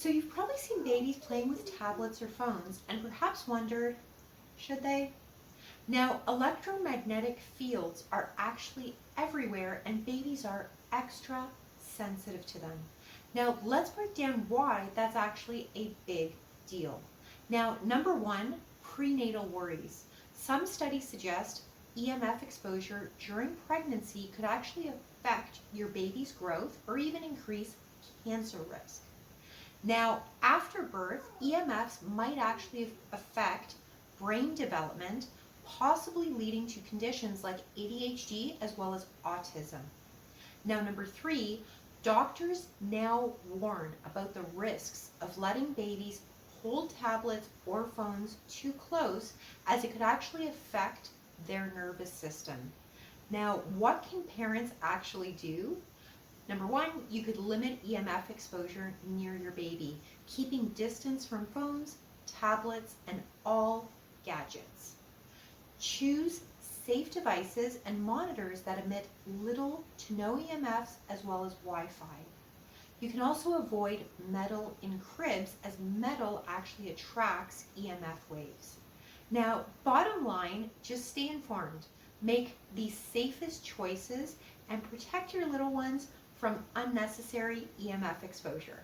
So you've probably seen babies playing with tablets or phones and perhaps wondered, should they? Now, electromagnetic fields are actually everywhere and babies are extra sensitive to them. Now, let's break down why that's actually a big deal. Now, number one, prenatal worries. Some studies suggest EMF exposure during pregnancy could actually affect your baby's growth or even increase cancer risk. Now, after birth, EMFs might actually affect brain development, possibly leading to conditions like ADHD as well as autism. Now, number three, doctors now warn about the risks of letting babies hold tablets or phones too close, as it could actually affect their nervous system. Now, what can parents actually do? Number one, you could limit EMF exposure near your baby, keeping distance from phones, tablets, and all gadgets. Choose safe devices and monitors that emit little to no EMFs as well as Wi-Fi. You can also avoid metal in cribs, as metal actually attracts EMF waves. Now, bottom line, just stay informed. Make the safest choices and protect your little ones from unnecessary EMF exposure.